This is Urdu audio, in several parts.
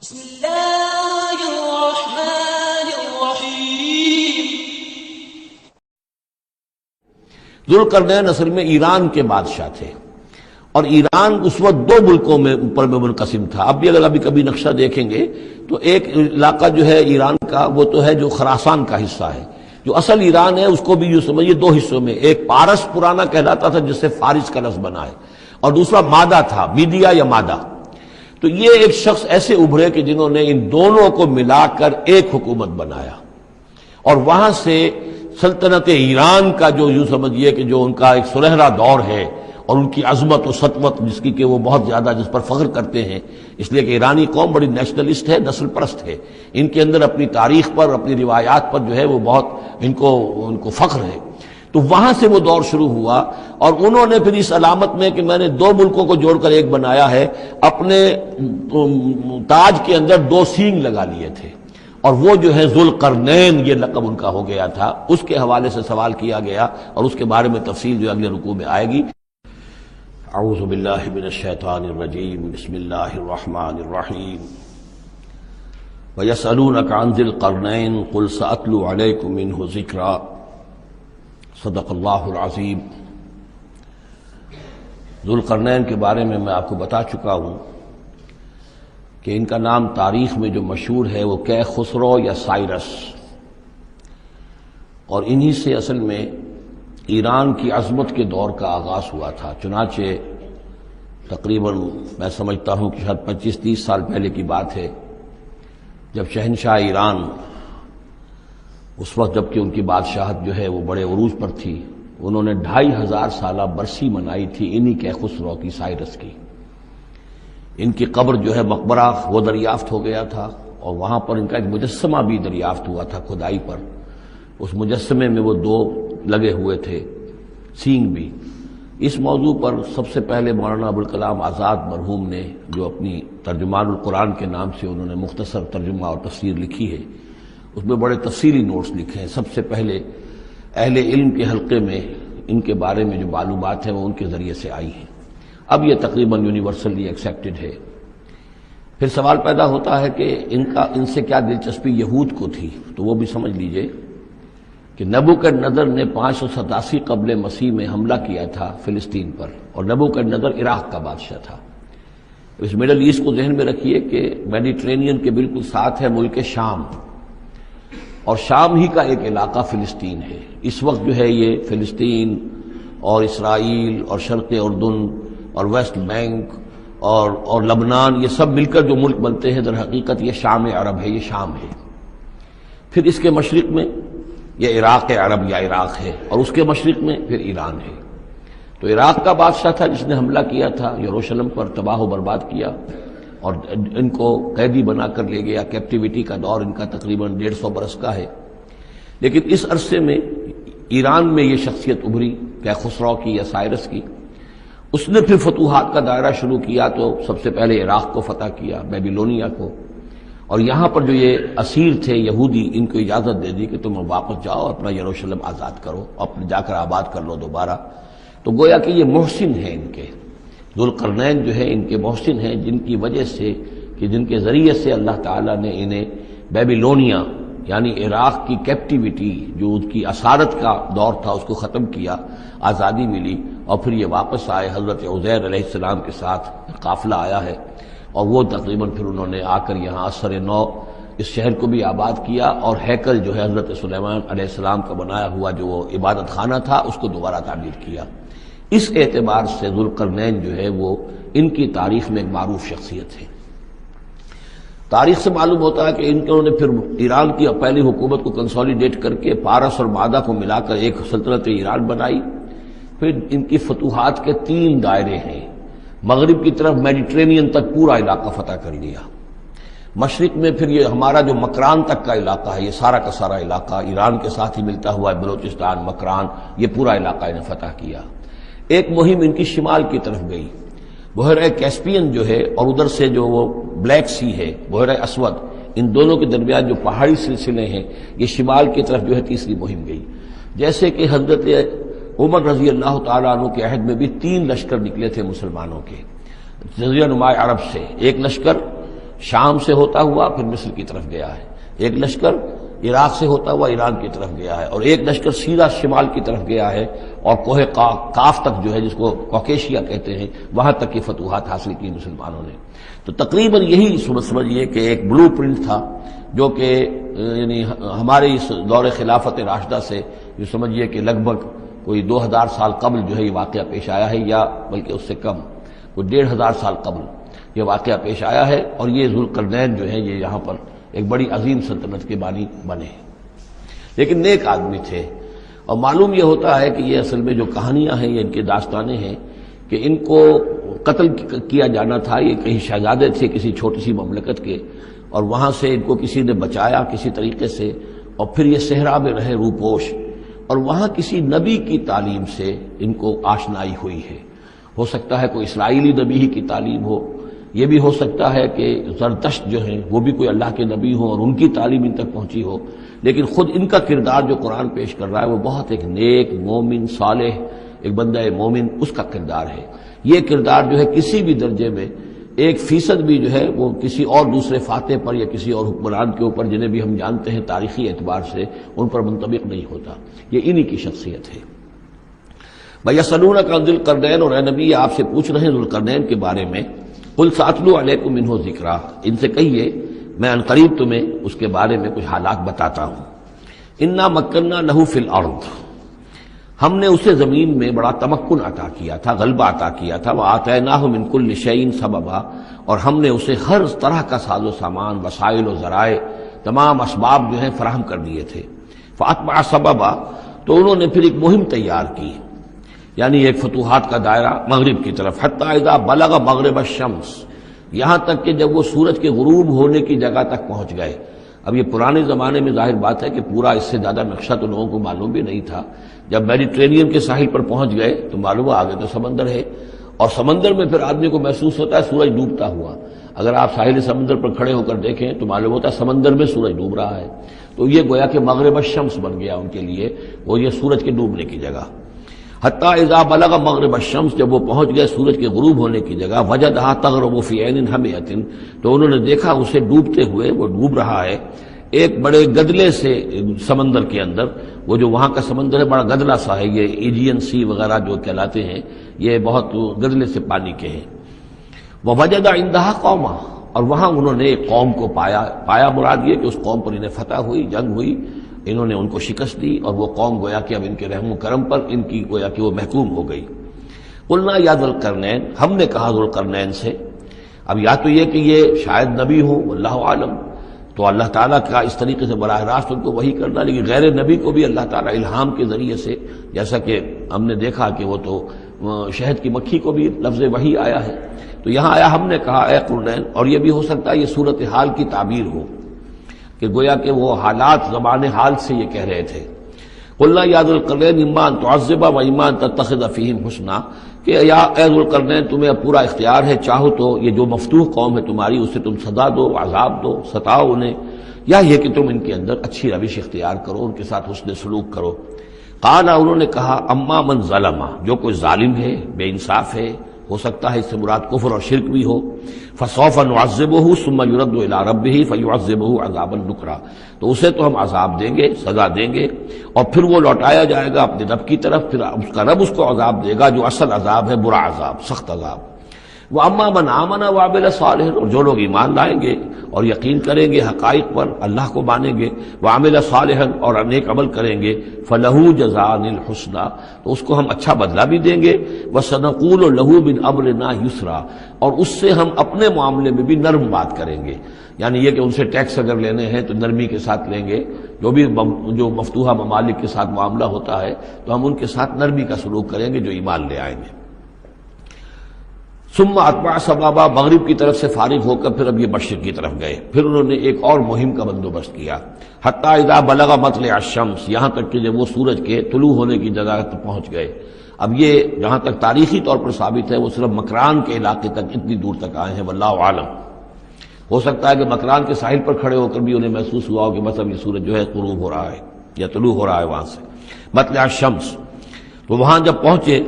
بسم اللہ الرحمن الرحیم۔ ذوالقرنین اصل میں ایران کے بادشاہ تھے، اور ایران اس وقت دو ملکوں میں اوپر میں منقسم تھا۔ اب بھی اگر ابھی کبھی نقشہ دیکھیں گے تو ایک علاقہ جو ہے ایران کا وہ تو ہے جو خراسان کا حصہ ہے، جو اصل ایران ہے اس کو بھی یوں سمجھیے دو حصوں میں، ایک پارس پرانا کہلاتا تھا جس سے فارس کا لفظ بنا ہے، اور دوسرا مادہ تھا، میڈیا یا مادہ۔ تو یہ ایک شخص ایسے ابھرے کہ جنہوں نے ان دونوں کو ملا کر ایک حکومت بنایا، اور وہاں سے سلطنت ایران کا جو یوں سمجھیے کہ جو ان کا ایک سنہرا دور ہے، اور ان کی عظمت و سطوت جس کی کہ وہ بہت زیادہ جس پر فخر کرتے ہیں، اس لیے کہ ایرانی قوم بڑی نیشنلسٹ ہے، نسل پرست ہے، ان کے اندر اپنی تاریخ پر، اپنی روایات پر جو ہے وہ بہت ان کو فخر ہے۔ تو وہاں سے وہ دور شروع ہوا، اور انہوں نے پھر اس علامت میں کہ میں نے دو ملکوں کو جوڑ کر ایک بنایا ہے، اپنے تاج کے اندر دو سینگ لگا لیے تھے، اور وہ جو ہے ذوالقرنین یہ لقب ان کا ہو گیا تھا۔ اس کے حوالے سے سوال کیا گیا، اور اس کے بارے میں تفصیل جو اگلے رکوع میں آئے گی۔ اعوذ باللہ من الشیطان الرجیم، بسم اللہ الرحمن الرحیم۔ وَيَسْأَلُونَكَ عَنْ ذِي الْقَرْنَيْنِ قُلْ سَأَتْلُو عَلَيْكُم مِّنْهُ ذِكْرًا۔ صدق اللہ العظیم۔ ذوالقرنین کے بارے میں آپ کو بتا چکا ہوں کہ ان کا نام تاریخ میں جو مشہور ہے وہ کہ خسرو یا سائرس، اور انہی سے اصل میں ایران کی عظمت کے دور کا آغاز ہوا تھا۔ چنانچہ تقریباً میں سمجھتا ہوں کہ شاید 25-30 سال پہلے کی بات ہے، جب شہنشاہ ایران اس وقت جب کہ ان کی بادشاہت جو ہے وہ بڑے عروج پر تھی، انہوں نے 2500 سالہ برسی منائی تھی انہی کے خسرو کی، سائرس کی۔ ان کی قبر جو ہے مقبرہ وہ دریافت ہو گیا تھا، اور وہاں پر ان کا ایک مجسمہ بھی دریافت ہوا تھا کھدائی پر۔ اس مجسمے میں وہ دو لگے ہوئے تھے سینگ بھی۔ اس موضوع پر سب سے پہلے مولانا ابوالکلام آزاد مرحوم نے جو اپنی ترجمان القرآن کے نام سے انہوں نے مختصر ترجمہ اور تفسیر لکھی ہے، اس میں بڑے تفصیلی نوٹس لکھے ہیں۔ سب سے پہلے اہل علم کے حلقے میں ان کے بارے میں جو معلومات ہیں وہ ان کے ذریعے سے آئی ہیں، اب یہ تقریباً یونیورسلی ایکسیپٹڈ ہے۔ پھر سوال پیدا ہوتا ہے کہ ان سے کیا دلچسپی یہود کو تھی، تو وہ بھی سمجھ لیجئے کہ نبوکدنضر نے 587 قبل مسیح میں حملہ کیا تھا فلسطین پر، اور نبوکدنضر عراق کا بادشاہ تھا۔ اس مڈل ایسٹ کو ذہن میں رکھیے کہ میڈیٹرینین کے بالکل ساتھ ہے ملک شام، اور شام ہی کا ایک علاقہ فلسطین ہے۔ اس وقت جو ہے یہ فلسطین اور اسرائیل اور شرق اردن اور ویسٹ بینک اور لبنان، یہ سب مل کر جو ملک بنتے ہیں، در حقیقت یہ شام عرب ہے، یہ شام ہے۔ پھر اس کے مشرق میں یہ عراق عرب یا عراق ہے، اور اس کے مشرق میں پھر ایران ہے۔ تو عراق کا بادشاہ تھا جس نے حملہ کیا تھا یروشلم پر، تباہ و برباد کیا، اور ان کو قیدی بنا کر لے گیا۔ کیپٹیوٹی کا دور ان کا تقریباً 150 برس کا ہے۔ لیکن اس عرصے میں ایران میں یہ شخصیت ابھری کہ خسرو کی یا سائرس کی۔ اس نے پھر فتوحات کا دائرہ شروع کیا، تو سب سے پہلے عراق کو فتح کیا، بیبیلونیا کو، اور یہاں پر جو یہ اسیر تھے یہودی، ان کو اجازت دے دی کہ تم واپس جاؤ، اپنا یروشلم آزاد کرو، اپنے جا کر آباد کر لو دوبارہ۔ تو گویا کہ یہ محسن ہیں ان کے، ذوالقرنین جو ہے ان کے محسن ہیں، جن کی وجہ سے کہ جن کے ذریعے سے اللہ تعالیٰ نے انہیں بیبیلونیا یعنی عراق کی کیپٹیوٹی جو ان کی اسارت کا دور تھا اس کو ختم کیا، آزادی ملی، اور پھر یہ واپس آئے۔ حضرت عزیر علیہ السلام کے ساتھ قافلہ آیا ہے، اور وہ تقریباً پھر انہوں نے آ کر یہاں اثر نو اس شہر کو بھی آباد کیا، اور ہیکل جو ہے حضرت سلیمان علیہ السلام کا بنایا ہوا جو وہ عبادت خانہ تھا اس کو دوبارہ تعمیر کیا۔ اس اعتبار سے ذوالقرنین جو ہے وہ ان کی تاریخ میں ایک معروف شخصیت ہے۔ تاریخ سے معلوم ہوتا ہے کہ انہوں نے پھر ایران کی پہلی حکومت کو کنسولیڈیٹ کر کے پارس اور مادہ کو ملا کر ایک سلطنت ایران بنائی۔ پھر ان کی فتوحات کے 3 دائرے ہیں۔ مغرب کی طرف میڈیٹرینین تک پورا علاقہ فتح کر لیا، مشرق میں پھر یہ ہمارا جو مکران تک کا علاقہ ہے، یہ سارا کا سارا علاقہ ایران کے ساتھ ہی ملتا ہوا ہے، بلوچستان، مکران، یہ پورا علاقہ انہیں فتح کیا۔ ایک مہم ان کی شمال کی طرف گئی، بحیرہ کیسپین جو ہے، اور ادھر سے جو وہ بلیک سی ہے، بحیرہ اسود، ان دونوں کے درمیان جو پہاڑی سلسلے ہیں، یہ شمال کی طرف جو ہے تیسری مہم گئی۔ جیسے کہ حضرت عمر رضی اللہ تعالیٰ عنہ کے عہد میں بھی 3 لشکر نکلے تھے مسلمانوں کے جزیرہ نما عرب سے، ایک لشکر شام سے ہوتا ہوا پھر مصر کی طرف گیا ہے، ایک لشکر عراق سے ہوتا ہوا ایران کی طرف گیا ہے، اور ایک لشکر سیدھا شمال کی طرف گیا ہے اور کوہ کاف تک جو ہے جس کو کوکیشیا کہتے ہیں وہاں تک کی فتوحات حاصل کی مسلمانوں نے۔ تو تقریباً یہی سمجھیے کہ ایک بلو پرنٹ تھا جو کہ یعنی ہمارے اس دور خلافت راشدہ سے یہ سمجھیے کہ لگ بھگ کوئی 2000 سال قبل جو ہے یہ واقعہ پیش آیا ہے، یا بلکہ اس سے کم کوئی 1500 سال قبل یہ واقعہ پیش آیا ہے، اور یہ ذوالقرنین جو ہے یہ یہاں پر ایک بڑی عظیم سلطنت کے بانی بنے، لیکن نیک آدمی تھے۔ اور معلوم یہ ہوتا ہے کہ یہ اصل میں جو کہانیاں ہیں یہ ان کے داستانیں ہیں کہ ان کو قتل کیا جانا تھا، یہ کہیں شہزادے تھے کسی چھوٹی سی مملکت کے، اور وہاں سے ان کو کسی نے بچایا کسی طریقے سے، اور پھر یہ صحرا میں رہے روپوش، اور وہاں کسی نبی کی تعلیم سے ان کو آشنائی ہوئی ہے۔ ہو سکتا ہے کوئی اسرائیلی نبی ہی کی تعلیم ہو، یہ بھی ہو سکتا ہے کہ زرتشت جو ہیں وہ بھی کوئی اللہ کے نبی ہوں اور ان کی تعلیم ان تک پہنچی ہو، لیکن خود ان کا کردار جو قرآن پیش کر رہا ہے وہ بہت ایک نیک مومن صالح ایک بندہ مومن اس کا کردار ہے۔ یہ کردار جو ہے کسی بھی درجے میں 1% بھی جو ہے وہ کسی اور دوسرے فاتح پر یا کسی اور حکمران کے اوپر جنہیں بھی ہم جانتے ہیں تاریخی اعتبار سے ان پر منطبق نہیں ہوتا، یہ انہی کی شخصیت ہے۔ وَيَسْأَلُونَكَ عَنِ ذِي الْقَرْنَيْنِ، اور اے نبی آپ سے پوچھ رہے ہیں ذوالقرنین کے بارے میں، قُلْ سَأَتْلُو عَلَيْكُم مِّنْهُ ذِكْرًا، ان سے کہیے میں ان قریب تمہیں اس کے بارے میں کچھ حالات بتاتا ہوں۔ اِنَّا مَكَّنَّا لَهُ فِي الْأَرْضِ، ہم نے اسے زمین میں بڑا تمکن عطا کیا تھا، غلبہ عطا کیا تھا، وَآتَيْنَاهُ مِن كُلِّ شَيْءٍ سَبَبًا، اور ہم نے اسے ہر طرح کا ساز و سامان وسائل و ذرائع تمام اسباب جو ہیں فراہم کر دیے تھے۔ فَأَتْبَعَ سَبَبًا، تو انہوں نے پھر ایک مہم تیار کی، یعنی ایک فتوحات کا دائرہ مغرب کی طرف، حتیٰ اذا بلغ مغرب الشمس، یہاں تک کہ جب وہ سورج کے غروب ہونے کی جگہ تک پہنچ گئے۔ اب یہ پرانے زمانے میں ظاہر بات ہے کہ پورا اس سے زیادہ نقشہ تو لوگوں کو معلوم بھی نہیں تھا، جب میڈیٹرینین کے ساحل پر پہنچ گئے تو معلوم آگے تو سمندر ہے، اور سمندر میں پھر آدمی کو محسوس ہوتا ہے سورج ڈوبتا ہوا۔ اگر آپ ساحل سمندر پر کھڑے ہو کر دیکھیں تو معلوم ہوتا ہے سمندر میں سورج ڈوب رہا ہے، تو یہ گویا کہ مغرب الشمس بن گیا ان کے لیے، وہ یہ سورج کے ڈوبنے کی جگہ۔ حتیٰ اذا بلغ مغرب الشمس، جب وہ پہنچ گئے سورج کے غروب ہونے کی جگہ، وجدہا تغرب فی عین حمیۃ، تو انہوں نے دیکھا اسے ڈوبتے ہوئے، وہ ڈوب رہا ہے ایک بڑے گدلے سے سمندر کے اندر۔ وہ جو وہاں کا سمندر ہے بڑا گدلا سا ہے، یہ ایجین سی وغیرہ جو کہلاتے ہیں یہ بہت گدلے سے پانی کے ہیں۔ ووجد عندہا قوما، اور وہاں انہوں نے ایک قوم کو پایا مراد یہ کہ اس قوم پر انہیں فتح ہوئی، جنگ ہوئی، انہوں نے ان کو شکست دی، اور وہ قوم گویا کہ اب ان کے رحم و کرم پر ان کی گویا کہ وہ محکوم ہو گئی۔ قلنا یا ذوالقرنین، ہم نے کہا ذوالقرنین سے، اب یا تو یہ کہ یہ شاید نبی ہو واللہ عالم، تو اللہ تعالیٰ کا اس طریقے سے براہ راست ان کو وحی کرنا، لیکن غیر نبی کو بھی اللہ تعالیٰ الہام کے ذریعے سے، جیسا کہ ہم نے دیکھا کہ وہ تو شہد کی مکھی کو بھی لفظ وحی آیا ہے، تو یہاں آیا ہم نے کہا اے قرنین، اور یہ بھی ہو سکتا ہے یہ صورتحال کی تعبیر ہو کہ گویا کہ وہ حالات زبان حال سے یہ کہہ رہے تھے۔ قلنا یا ذوالقرنین اما ان تعذب و اما ان تتخذ فیہم حسنا، کہ یا اے ذوالقرنین تمہیں اب پورا اختیار ہے، چاہو تو یہ جو مفتوح قوم ہے تمہاری اسے تم سزا دو، عذاب دو، ستاؤ انہیں، یا یہ کہ تم ان کے اندر اچھی روش اختیار کرو، ان کے ساتھ حسن سلوک کرو۔ قال، انہوں نے کہا اما من ظلم، جو کوئی ظالم ہے، بے انصاف ہے، ہو سکتا ہے اس سے مراد کفر اور شرک بھی ہو، فسوف نعذبہ ثم يرد الى ربہ فیعذبہ عذابا نکرا، تو اسے تو ہم عذاب دیں گے، سزا دیں گے، اور پھر وہ لوٹایا جائے گا اپنے رب کی طرف، پھر اس کا رب اس کو عذاب دے گا جو اصل عذاب ہے، برا عذاب، سخت عذاب۔ وَأَمَّا مَنْ آمَنَ وَعَمِلَ صَالِحًا، اور جو لوگ ایمان لائیں گے اور یقین کریں گے حقائق پر، اللہ کو مانیں گے، وَعَمِلَ صَالِحًا، اور نیک عمل کریں گے، فَلَهُ جَزَاءً الْحُسْنَىٰ، تو اس کو ہم اچھا بدلہ بھی دیں گے، وَسَنَقُولُ لَهُ مِنْ أَمْرِنَا يُسْرًا، اور اس سے ہم اپنے معاملے میں بھی نرم بات کریں گے، یعنی یہ کہ ان سے ٹیکس اگر لینے ہیں تو نرمی کے ساتھ لیں گے، جو مفتوحہ ممالک کے ساتھ معاملہ ہوتا ہے تو ہم ان کے ساتھ نرمی کا سلوک کریں گے جو ایمان لے آئیں گے۔ ثم اتبع سبابا، مغرب کی طرف سے فارغ ہو کر پھر اب یہ مشرق کی طرف گئے، پھر انہوں نے ایک اور مہم کا بندوبست کیا، حتی اذا بلغ مطلع الشمس، یہاں تک کہ جب وہ سورج کے طلوع ہونے کی جگہ تک پہنچ گئے۔ اب یہ جہاں تک تاریخی طور پر ثابت ہے وہ صرف مکران کے علاقے تک اتنی دور تک آئے ہیں، واللہ عالم، ہو سکتا ہے کہ مکران کے ساحل پر کھڑے ہو کر بھی انہیں محسوس ہوا ہو کہ بس اب یہ سورج جو ہے غروب ہو رہا ہے یا طلوع ہو رہا ہے وہاں سے، مطلع الشمس، تو وہاں جب پہنچے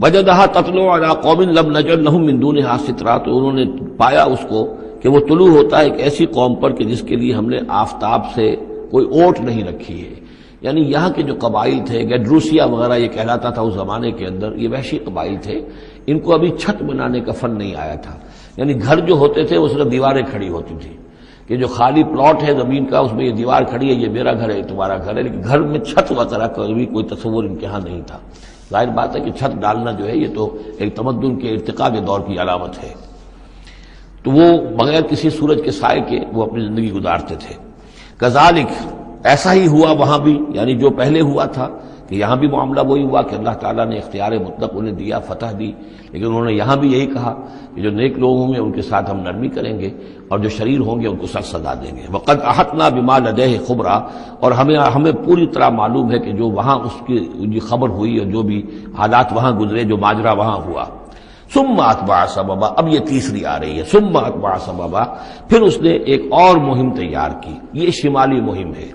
وجدہا تطلع علی قوم لم نجعل لہم من دونہا سترا، تو انہوں نے پایا اس کو کہ وہ طلوع ہوتا ہے ایک ایسی قوم پر کہ جس کے لیے ہم نے آفتاب سے کوئی اوٹ نہیں رکھی ہے. یعنی یہاں کے جو قبائل تھے، گیڈروسیا وغیرہ یہ کہلاتا تھا اس زمانے کے اندر، یہ وحشی قبائل تھے، ان کو ابھی چھت بنانے کا فن نہیں آیا تھا. یعنی گھر جو ہوتے تھے وہ صرف دیواریں کھڑی ہوتی تھی کہ جو خالی پلاٹ ہے زمین کا اس میں یہ دیوار کھڑی ہے، یہ میرا گھر ہے، یہ تمہارا گھر ہے، لیکن گھر میں چھت وغیرہ کا بھی کوئی تصور ان کے ہاں نہیں تھا. ظاہر بات ہے کہ چھت ڈالنا جو ہے یہ تو ایک تمدن کے ارتقاء کے دور کی علامت ہے. تو وہ بغیر کسی سورج کے سائے کے وہ اپنی زندگی گزارتے تھے. کذالک، ایسا ہی ہوا وہاں بھی، یعنی جو پہلے ہوا تھا کہ یہاں بھی معاملہ وہی ہوا کہ اللہ تعالیٰ نے اختیار مطلق انہیں دیا، فتح دی، لیکن انہوں نے یہاں بھی یہی کہا کہ جو نیک لوگ ہوں گے ان کے ساتھ ہم نرمی کریں گے اور جو شریر ہوں گے ان کو سخت سزا دیں گے. وقد احطنا بما لدیہ خبرا، اور ہمیں پوری طرح معلوم ہے کہ جو وہاں اس کی خبر ہوئی اور جو بھی حالات وہاں گزرے، جو ماجرا وہاں ہوا. ثم اتبع سببا، اب یہ تیسری آ رہی ہے. ثم اتبع سببا، پھر اس نے ایک اور مہم تیار کی، یہ شمالی مہم ہے.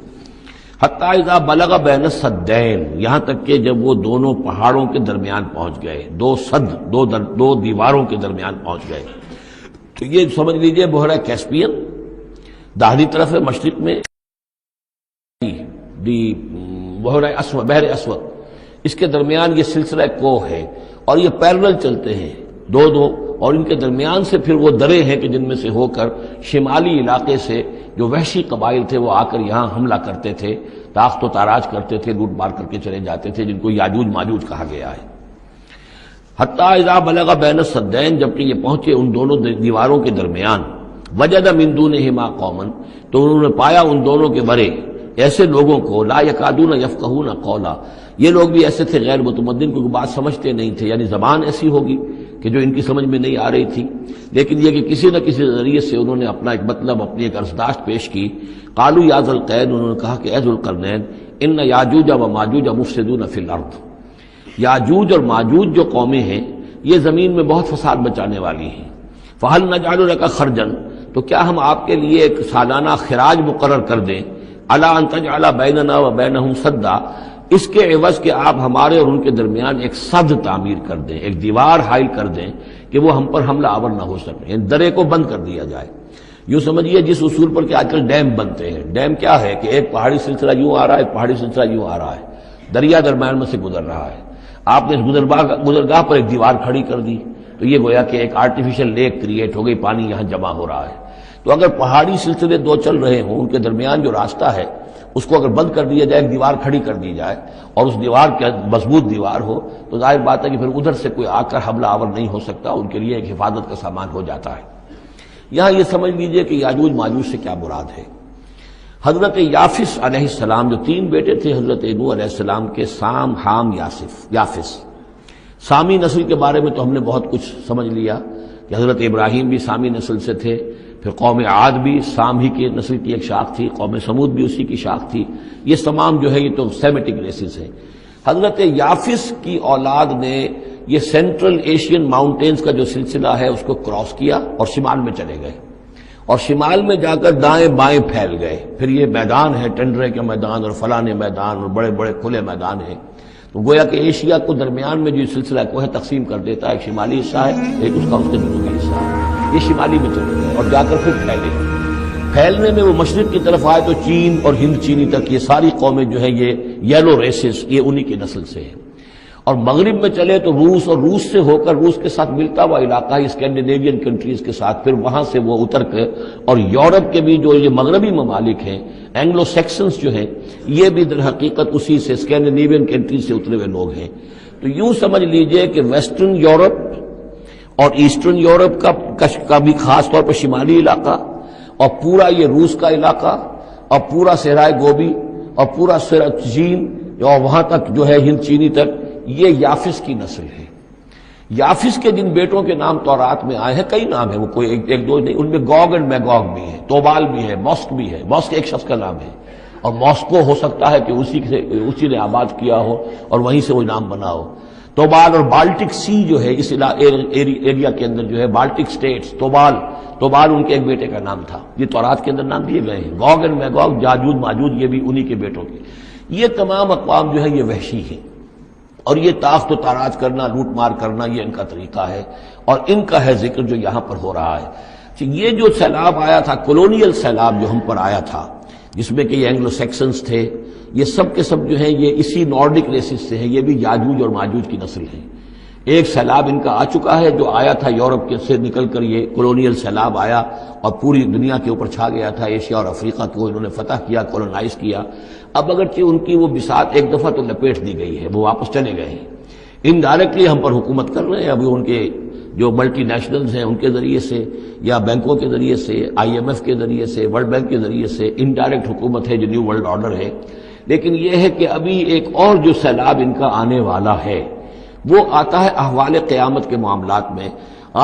حتی اذا بلغ بین السدین، یہاں تک کہ جب وہ دونوں پہاڑوں کے درمیان پہنچ گئے، دو دیواروں کے درمیان پہنچ گئے. تو یہ سمجھ لیجئے بحیرہ کیسپیئن داہنی طرف ہے، مشرق میں بحر اسود، اس کے درمیان یہ سلسلہ کوہ ہے اور یہ پیرلل چلتے ہیں دو اور ان کے درمیان سے پھر وہ درے ہیں کہ جن میں سے ہو کر شمالی علاقے سے جو وحشی قبائل تھے وہ آ کر یہاں حملہ کرتے تھے، تاخت و تاراج کرتے تھے، لوٹ مار کر کے چلے جاتے تھے، جن کو یاجوج ماجوج کہا گیا ہے. حتی اذا بلغ بین السدین، جبکہ یہ پہنچے ان دونوں دیواروں کے درمیان. وجد من دونہما قوما، تو انہوں نے پایا ان دونوں کے برے ایسے لوگوں کو، لا یکادون یفقہون قولا، یہ لوگ بھی ایسے تھے غیر متمدن، کیونکہ بات سمجھتے نہیں تھے، یعنی زبان ایسی ہوگی کہ جو ان کی سمجھ میں نہیں آ رہی تھی، لیکن یہ کہ کسی نہ کسی ذریعے سے انہوں نے اپنا ایک مطلب، اپنی ایک عرضداشت پیش کی. قالوا یا ذا القرنین، انہوں نے کہا کہ اے ذو القرنین، ان یاجوج و ماجوج مفسدون فی الارض، یاجوج اور ماجوج جو قومیں ہیں یہ زمین میں بہت فساد مچانے والی ہیں. فہل نجعل لک خرجا، تو کیا ہم آپ کے لیے ایک سالانہ خراج مقرر کر دیں، الا ان تجعل بیننا و بینہم سدا، اس کے عوض کہ آپ ہمارے اور ان کے درمیان ایک سد تعمیر کر دیں، ایک دیوار حائل کر دیں کہ وہ ہم پر حملہ آور نہ ہو سکے، یعنی درے کو بند کر دیا جائے. یوں سمجھیے جس اصول پر کہ آج کل ڈیم بنتے ہیں. ڈیم کیا ہے کہ ایک پہاڑی سلسلہ یوں آ رہا ہے، ایک پہاڑی سلسلہ یوں آ رہا ہے، دریا درمیان میں سے گزر رہا ہے، آپ نے اس گزرگاہ پر ایک دیوار کھڑی کر دی تو یہ گویا کہ ایک آرٹیفیشل لیک کریٹ ہو گئی، پانی یہاں جمع ہو رہا ہے. تو اگر پہاڑی سلسلے دو چل رہے ہوں، ان کے درمیان جو راستہ ہے اس کو اگر بند کر دیا جائے، ایک دیوار کھڑی کر دی جائے اور اس دیوار کے مضبوط دیوار ہو، تو ظاہر بات ہے کہ پھر ادھر سے کوئی آ کر حملہ آور نہیں ہو سکتا، ان کے لیے ایک حفاظت کا سامان ہو جاتا ہے. یہاں یہ سمجھ لیجئے کہ یاجوج ماجوج سے کیا مراد ہے. حضرت یافس علیہ السلام، جو تین بیٹے تھے حضرت نوح علیہ السلام کے، سام، حام، یافس. سامی نسل کے بارے میں تو ہم نے بہت کچھ سمجھ لیا کہ حضرت ابراہیم بھی سامی نسل سے تھے، پھر قوم عاد بھی سام ہی کی نسل کی ایک شاخ تھی، قوم سمود بھی اسی کی شاخ تھی. یہ تمام جو ہے یہ تو سیمیٹک ریسز ہیں. حضرت یافس کی اولاد نے یہ سینٹرل ایشین ماؤنٹینز کا جو سلسلہ ہے اس کو کراس کیا اور شمال میں چلے گئے، اور شمال میں جا کر دائیں بائیں پھیل گئے. پھر یہ میدان ہے، ٹنڈرے کے میدان اور فلانے میدان اور بڑے بڑے کھلے میدان ہیں. تو گویا کہ ایشیا کو درمیان میں جو سلسلہ کو ہے تقسیم کر دیتا ہے، ایک شمالی حصہ ہے، ایک اس کا جنوبی حصہ ہے. یہ شمالی میں چلے گئے اور جا کر پھر پھیلنے میں وہ مشرق کی طرف آئے تو چین اور ہند چینی تک یہ ساری قومیں جو ہیں یہ یلو ریسز، یہ انہی کی نسل سے ہیں. اور مغرب میں چلے تو روس، اور روس سے ہو کر روس کے ساتھ ملتا ہوا علاقہ اسکینڈینیوین کنٹریز کے ساتھ، پھر وہاں سے وہ اتر کے اور یورپ کے بھی جو یہ مغربی ممالک ہیں، اینگلو سیکسنز جو ہیں، یہ بھی در حقیقت اسی سے اسکینڈینیوین کنٹریز سے اترے ہوئے لوگ ہیں. تو یوں سمجھ لیجئے کہ ویسٹرن یورپ اور ایسٹرن یورپ کا بھی خاص طور پر شمالی علاقہ، اور پورا یہ روس کا علاقہ، اور پورا صحرائے گوبی، اور پورا چین، اور وہاں تک جو ہے ہند چینی تک، یہ یافس کی نسل ہے. یافس کے جن بیٹوں کے نام تورات میں آئے ہیں، کئی نام ہیں، وہ کوئی ایک دو نہیں، ان میں گوگ اینڈ میگوگ بھی ہے، توبال بھی ہے، موسک بھی ہے. موسک ایک شخص کا نام ہے، اور ماسکو ہو سکتا ہے کہ اسی نے آباد کیا ہو اور وہیں سے وہ نام بنا ہو. توبال اور بالٹک سی جو ہے اس ایریا کے اندر جو ہے بالٹک سٹیٹس، توبال ان کے ایک بیٹے کا نام تھا. یہ تورات کے اندر نام دیے گئے ہیں. گوگ اینڈ میگوگ، یاجوج ماجوج، یہ بھی انہی کے بیٹوں کے. یہ تمام اقوام جو ہے یہ وحشی ہیں اور یہ تاخت و تاراج کرنا، لوٹ مار کرنا، یہ ان کا طریقہ ہے، اور ان کا ہے ذکر جو یہاں پر ہو رہا ہے۔ یہ جو سیلاب آیا تھا، کولونیل سیلاب جو ہم پر آیا تھا، جس میں کہ یہ اینگلو سیکسنز تھے، یہ سب کے سب جو ہیں یہ اسی نارڈک ریسز سے ہیں، یہ بھی یاجوج اور ماجوج کی نسل ہیں۔ ایک سیلاب ان کا آ چکا ہے جو آیا تھا یورپ کے سے نکل کر، یہ کولونیل سیلاب آیا اور پوری دنیا کے اوپر چھا گیا تھا، ایشیا اور افریقہ کو انہوں نے فتح کیا، کولونائز کیا۔ اب اگرچہ ان کی وہ بساط ایک دفعہ تو لپیٹ دی گئی ہے، وہ واپس چلے گئے ہیں، انڈائریکٹلی ہم پر حکومت کر رہے ہیں ابھی ان کے جو ملٹی نیشنلز ہیں ان کے ذریعے سے، یا بینکوں کے ذریعے سے، IMF کے ذریعے سے، ورلڈ بینک کے ذریعے سے انڈائریکٹ حکومت ہے جو نیو ورلڈ آرڈر ہے۔ لیکن یہ ہے کہ ابھی ایک اور جو سیلاب ان کا آنے والا ہے وہ آتا ہے احوال قیامت کے معاملات میں۔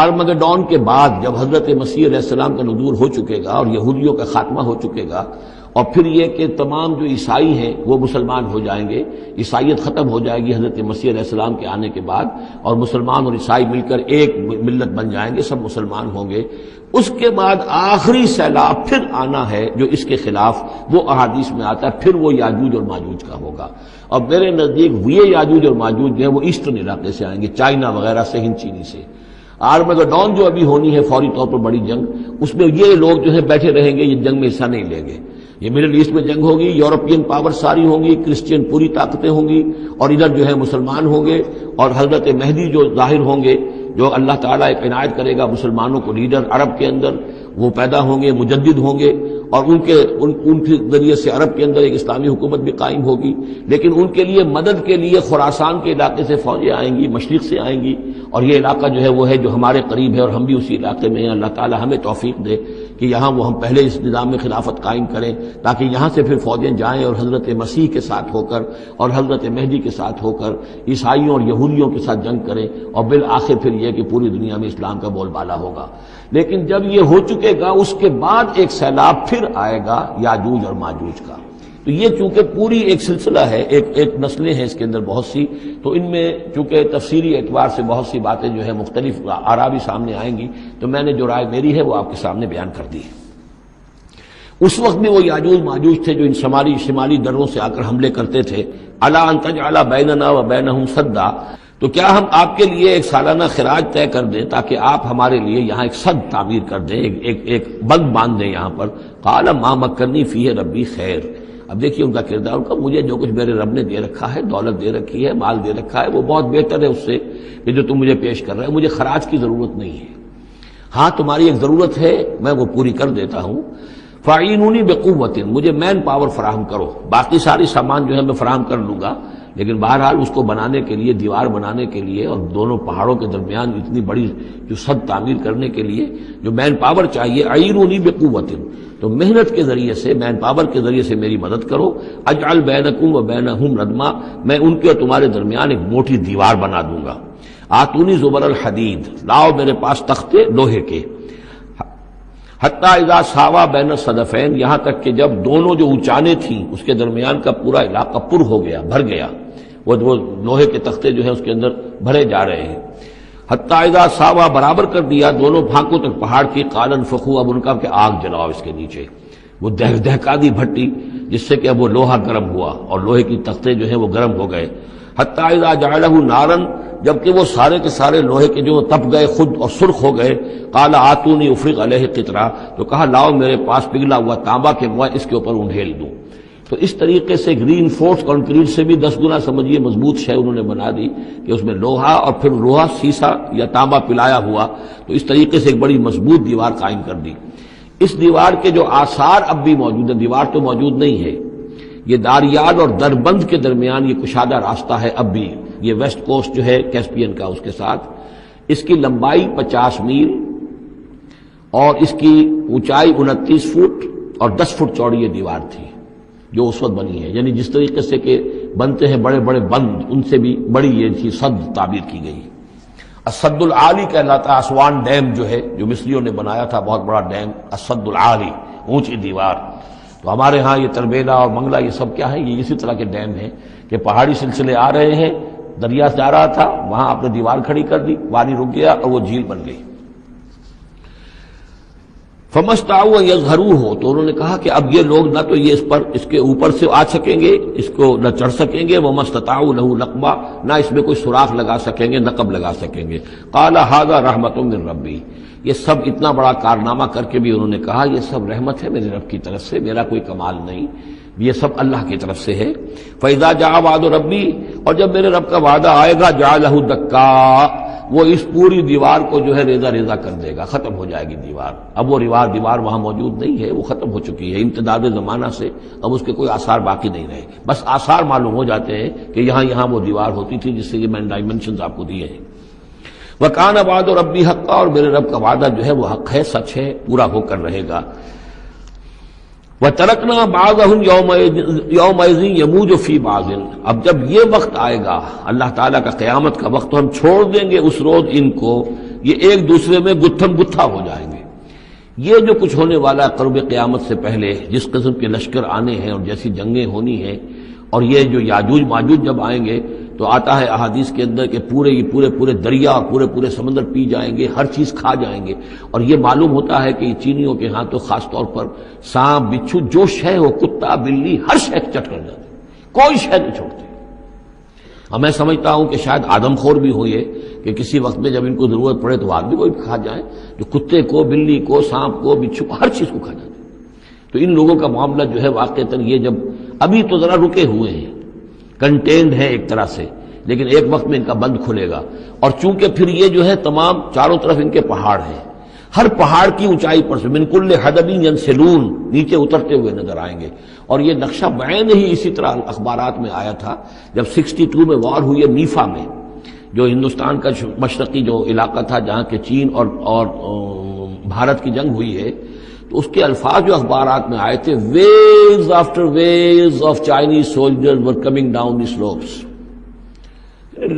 آرمگڈون کے بعد جب حضرت مسیح علیہ السلام کا نزول ہو چکے گا اور یہودیوں کا خاتمہ ہو چکے گا، اور پھر یہ کہ تمام جو عیسائی ہیں وہ مسلمان ہو جائیں گے، عیسائیت ختم ہو جائے گی حضرت مسیح علیہ السلام کے آنے کے بعد، اور مسلمان اور عیسائی مل کر ایک ملت بن جائیں گے، سب مسلمان ہوں گے۔ اس کے بعد آخری سیلاب پھر آنا ہے جو اس کے خلاف، وہ احادیث میں آتا ہے، پھر وہ یاجوج اور ماجوج کا ہوگا۔ اور میرے نزدیک یہ یاجوج اور ماجوج جو ہے وہ ایسٹرن علاقے سے آئیں گے، چائنا وغیرہ سے، ہند چینی سے۔ آرمگڈون جو ابھی ہونی ہے فوری طور پر بڑی جنگ، اس میں یہ لوگ جو ہے بیٹھے رہیں گے، یہ جنگ میں حصہ نہیں لیں گے۔ یہ مڈل ایسٹ میں جنگ ہوگی، یورپین پاور ساری ہوں گی، کرسچین پوری طاقتیں ہوں گی، اور ادھر جو ہے مسلمان ہوں گے، اور حضرت مہدی جو ظاہر ہوں گے، جو اللہ تعالیٰ ایک عنایت کرے گا مسلمانوں کو لیڈر عرب کے اندر، وہ پیدا ہوں گے، مجدد ہوں گے، اور ان کے ذریعے سے عرب کے اندر ایک اسلامی حکومت بھی قائم ہوگی۔ لیکن ان کے لیے مدد کے لیے خراسان کے علاقے سے فوجیں آئیں گی، مشرق سے آئیں گی، اور یہ علاقہ جو ہے وہ ہے جو ہمارے قریب ہے، اور ہم بھی اسی علاقے میں ہیں۔ اللہ تعالیٰ ہمیں توفیق دے کہ یہاں وہ ہم پہلے اس نظام میں خلافت قائم کریں، تاکہ یہاں سے پھر فوجیں جائیں اور حضرت مسیح کے ساتھ ہو کر اور حضرت مہدی کے ساتھ ہو کر عیسائیوں اور یہودیوں کے ساتھ جنگ کریں، اور بالآخر پھر یہ کہ پوری دنیا میں اسلام کا بول بالا ہوگا۔ لیکن جب یہ ہو چکے گا، اس کے بعد ایک سیلاب پھر آئے گا یاجوج اور ماجوج کا۔ تو یہ چونکہ پوری ایک سلسلہ ہے، ایک نسلیں ہیں اس کے اندر بہت سی، تو ان میں چونکہ تفسیری اعتبار سے بہت سی باتیں جو ہے مختلف آراء بھی سامنے آئیں گی، تو میں نے جو رائے میری ہے وہ آپ کے سامنے بیان کر دی ہے۔ اس وقت بھی وہ یاجوج ماجوج تھے جو ان شمالی دروں سے آ کر حملے کرتے تھے۔ الا ان تجعل بیننا وبینہم سدا، تو کیا ہم آپ کے لیے ایک سالانہ خراج طے کر دیں تاکہ آپ ہمارے لیے یہاں ایک سد تعمیر کر دیں، ایک بند باندھ دیں یہاں پر۔ قال ما مکنی فیہ ربی خیر، اب دیکھیے ان کا کردار، ان کا مجھے جو کچھ میرے رب نے دے رکھا ہے، دولت دے رکھی ہے، مال دے رکھا ہے، وہ بہت بہتر ہے اس سے کہ جو تم مجھے پیش کر رہے ہو، مجھے خراج کی ضرورت نہیں ہے۔ ہاں تمہاری ایک ضرورت ہے، میں وہ پوری کر دیتا ہوں۔ فاعینونی بقوت، مجھے مین پاور فراہم کرو، باقی ساری سامان جو ہے میں فراہم کر لوں گا، لیکن بہرحال اس کو بنانے کے لیے، دیوار بنانے کے لیے، اور دونوں پہاڑوں کے درمیان اتنی بڑی جو سد تعمیر کرنے کے لیے جو مین پاور چاہیے، اعینونی بقوت، تو محنت کے ذریعے سے، مین پاور کے ذریعے سے میری مدد کرو۔ اجعل بینکم وبینہم ردما، میں ان کے اور تمہارے درمیان ایک موٹی دیوار بنا دوں گا۔ آتونی زبر الحدید، لاؤ میرے پاس تختے لوہے کے۔ حتی اذا ساوا بین الصدفین، یہاں تک کہ جب دونوں جو اونچانے تھیں اس کے درمیان کا پورا علاقہ پر ہو گیا، بھر گیا، وہ لوہے کے تختے جو ہیں اس کے اندر بھرے جا رہے ہیں۔ حتی اذا ساوا، برابر کر دیا دونوں پھانکوں تک پہاڑ کی، قال انفخوا، اب ان کا کہ آگ جلاؤ اس کے نیچے، وہ دہکا دی بھٹی جس سے کہ اب وہ لوہا گرم ہوا اور لوہے کی تختے جو ہیں وہ گرم ہو گئے۔ حتی اذا جعلہ نارا، جبکہ وہ سارے کے سارے لوہے کے جو تپ گئے خود اور سرخ ہو گئے۔ قال آتونی افرغ علیہ قطرہ، تو کہا لاؤ میرے پاس پگھلا ہوا تانبا کہ میں اس کے اوپر انڈھیل دوں۔ تو اس طریقے سے گرین فورس کنکریٹ سے بھی 10 گنا سمجھیے مضبوط شے انہوں نے بنا دی کہ اس میں لوہا اور پھر لوہا سیسا یا تانبا پلایا ہوا، تو اس طریقے سے ایک بڑی مضبوط دیوار قائم کر دی۔ اس دیوار کے جو آثار اب بھی موجود ہیں، دیوار تو موجود نہیں ہے، یہ داریال اور دربند کے درمیان یہ کشادہ راستہ ہے اب بھی، یہ ویسٹ کوسٹ جو ہے کیسپین کا، اس کے ساتھ اس کی لمبائی 50 میل اور اس کی اونچائی 29 فٹ اور 10 فٹ چوڑی یہ دیوار تھی جو اس وقت بنی ہے، یعنی جس طریقے سے کہ بنتے ہیں بڑے بڑے بند، ان سے بھی بڑی یہ تھی سد تعبیر کی گئی۔ السد العالی کہلاتا، اسوان ڈیم جو ہے جو مصریوں نے بنایا تھا، بہت بڑا ڈیم، السد العالی، اونچی دیوار۔ تو ہمارے ہاں یہ تربیلا اور منگلا یہ سب کیا ہے، یہ اسی طرح کے ڈیم ہیں کہ پہاڑی سلسلے آ رہے ہیں، دریا جا رہا تھا، وہاں آپ نے دیوار کھڑی کر دی، پانی رک گیا اور وہ جھیل بن گئی۔ فمستطاعوا ان یظہروہ، تو انہوں نے کہا کہ اب یہ لوگ نہ تو یہ اس کے اوپر سے آ سکیں گے، اس کو نہ چڑھ سکیں گے، ومستطاعوا لہ نقبا، نہ اس میں کوئی سوراخ لگا سکیں گے، نقب لگا سکیں گے۔ قال ھذا رحمۃ من ربی، یہ سب اتنا بڑا کارنامہ کر کے بھی انہوں نے کہا یہ سب رحمت ہے میرے رب کی طرف سے، میرا کوئی کمال نہیں، یہ سب اللہ کی طرف سے ہے۔ فَإِذَا جَاءَ وَعْدُ رَبِّي، اور جب میرے رب کا وعدہ آئے گا، جَعَلَهُ دَكَّا، وہ اس پوری دیوار کو جو ہے ریزہ ریزہ کر دے گا، ختم ہو جائے گی دیوار۔ اب وہ دیوار وہاں موجود نہیں ہے، وہ ختم ہو چکی ہے امتداد زمانہ سے، اب اس کے کوئی آثار باقی نہیں رہے، بس آثار معلوم ہو جاتے ہیں کہ یہاں وہ دیوار ہوتی تھی، جس سے یہ میں نے ڈائمنشنز آپ کو دیے ہیں۔ وَكَانَ وَعْدُ رَبِّي حَقًّا، اور میرے رب کا وعدہ جو ہے وہ حق ہے، سچ ہے، پورا ہو کر رہے گا۔ وَتَرَكْنَا بَعْضَهُمْ يَوْمَئِذٍ يَمُوجُ فِي بَعْضٍ، اب جب یہ وقت آئے گا اللہ تعالیٰ کا قیامت کا وقت، تو ہم چھوڑ دیں گے اس روز ان کو، یہ ایک دوسرے میں گتھم گتھا ہو جائیں گے۔ یہ جو کچھ ہونے والا قرب قیامت سے پہلے جس قسم کے لشکر آنے ہیں اور جیسی جنگیں ہونی ہیں، اور یہ جو یاجوج ماجوج جب آئیں گے تو آتا ہے احادیث کے اندر کہ پورے دریا، پورے سمندر پی جائیں گے، ہر چیز کھا جائیں گے، اور یہ معلوم ہوتا ہے کہ یہ چینیوں کے ہاں تو خاص طور پر سانپ بچھو جو شے ہو، کتا بلی، ہر شے چٹ کر جاتے، کوئی شے نہیں چھوڑتے۔ اور میں سمجھتا ہوں کہ شاید آدم خور بھی ہو یہ کہ کسی وقت میں جب ان کو ضرورت پڑے تو آدمی کو بھی کھا جائیں، جو کتے کو، بلی کو، سانپ کو، بچھو کو، ہر چیز کو کھا جاتے۔ تو ان لوگوں کا معاملہ جو ہے واقعتاً یہ جب ابھی تو ذرا رکے ہوئے ہیں، کنٹینڈ ہے ایک طرح سے، لیکن ایک وقت میں ان کا بند کھلے گا، اور چونکہ پھر یہ جو ہے تمام چاروں طرف ان کے پہاڑ ہیں، ہر پہاڑ کی اونچائی پر سے من کل حدب ینسلون، نیچے اترتے ہوئے نظر آئیں گے۔ اور یہ نقشہ بعین ہی اسی طرح اخبارات میں آیا تھا جب 62 میں وار ہوئی ہے نیفا میں، جو ہندوستان کا مشرقی جو علاقہ تھا جہاں کے چین اور بھارت کی جنگ ہوئی ہے، تو اس کے الفاظ جو اخبارات میں آئے تھے، waves after waves of Chinese soldiers were coming down the slopes,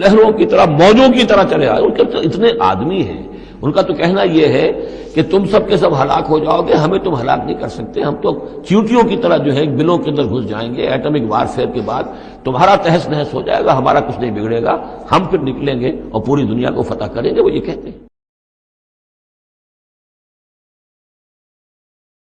لہروں کی طرح، موجوں کی طرح چلے آئے۔ ان کے اتنے آدمی ہیں، ان کا تو کہنا یہ ہے کہ تم سب کے سب ہلاک ہو جاؤ گے، ہمیں تم ہلاک نہیں کر سکتے، ہم تو چیونٹیوں کی طرح جو ہے بلوں کے اندر گھس جائیں گے، ایٹمک وارفیئر کے بعد تمہارا تہس نہس ہو جائے گا، ہمارا کچھ نہیں بگڑے گا، ہم پھر نکلیں گے اور پوری دنیا کو فتح کریں گے، وہ یہ کہتے ہیں۔